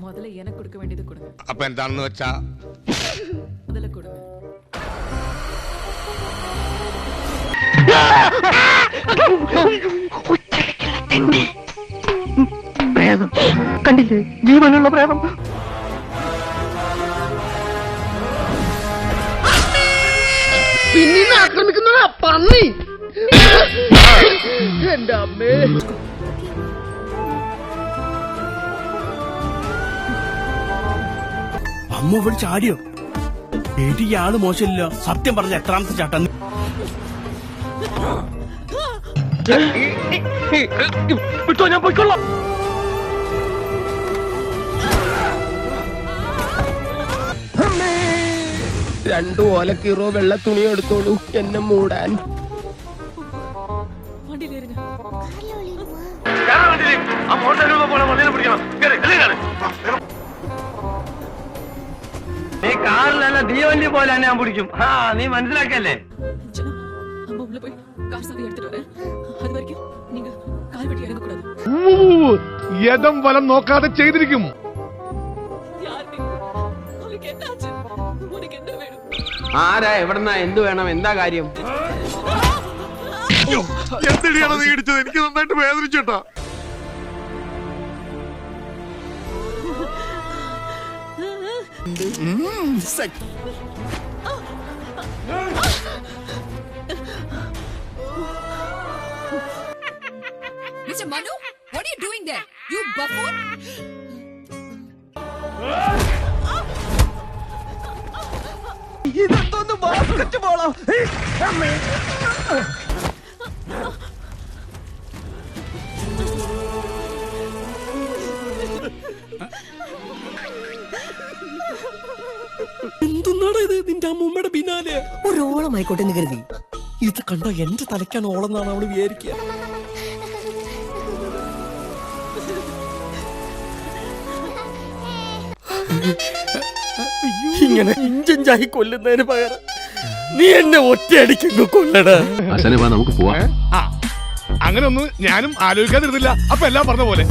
முதல்ல எனக்கு கொடுக்க வேண்டியது கொடுங்க. அப்ப എന്താണെന്ന് വെച്ചാ முதல்ல கொடுங்க. കണ്ടില്ലേ ജീവനുള്ള പ്രേതം. പിന്നീട് ആക്രമിക്കുന്ന പന്നി. എന്റെ അമ്മേ. അമ്മ ഇവിടെ ചാടിയോ? പേടിയാള് മോശമില്ല. സത്യം പറഞ്ഞ എത്രാമത്തെ ചാട്ടം? വിട്ടോ, ഞാൻ പോയിക്കൊള്ളാം. രണ്ടു ഓലക്കീറോ വെള്ള തുണി എടുത്തോളൂ എന്നെ മൂടാൻ. നീ കാറിലല്ല തീവണ്ടി പോലെ ഞാൻ പിടിക്കും. നീ മനസ്സിലാക്കല്ലേ? യഥം വലം നോക്കാതെ ചെയ്തിരിക്കും. ആരാ എവിടെന്നാ എന്ത് വേണം എന്താ കാര്യം? എന്തിനാണ് നീ ഇടിച്ചത്? എനിക്ക് നന്നായിട്ട് വേദനിച്ചേട്ടാ. Mr. Manu, what are you doing there? You buffoon! ഇതൊന്ന് ബാസ്കറ്റ് ബോളോ? എന്തുന്നാണ് ഇത്? നിന്റെ അമ്മൂമ്മയുടെ പിന്നാലെ ഒരോളമായിക്കോട്ടെ എന്ന് കരുതി. ഇത് കണ്ട എന്റെ തലയ്ക്കാണ് ഓളെന്നാണ് അവള് വിചാരിക്കുക. ഇങ്ങനെ ഇഞ്ചിഞ്ചായി കൊല്ലുന്നതിന് പകരം നീ എന്നെ ഒറ്റയടിക്കങ്ങ് കൊല്ലടാ. നമുക്ക് പോവാം. അങ്ങനെ ഒന്നും ഞാനും ആലോചിക്കാതിരുന്നില്ല. അപ്പൊ എല്ലാം പറഞ്ഞ പോലെ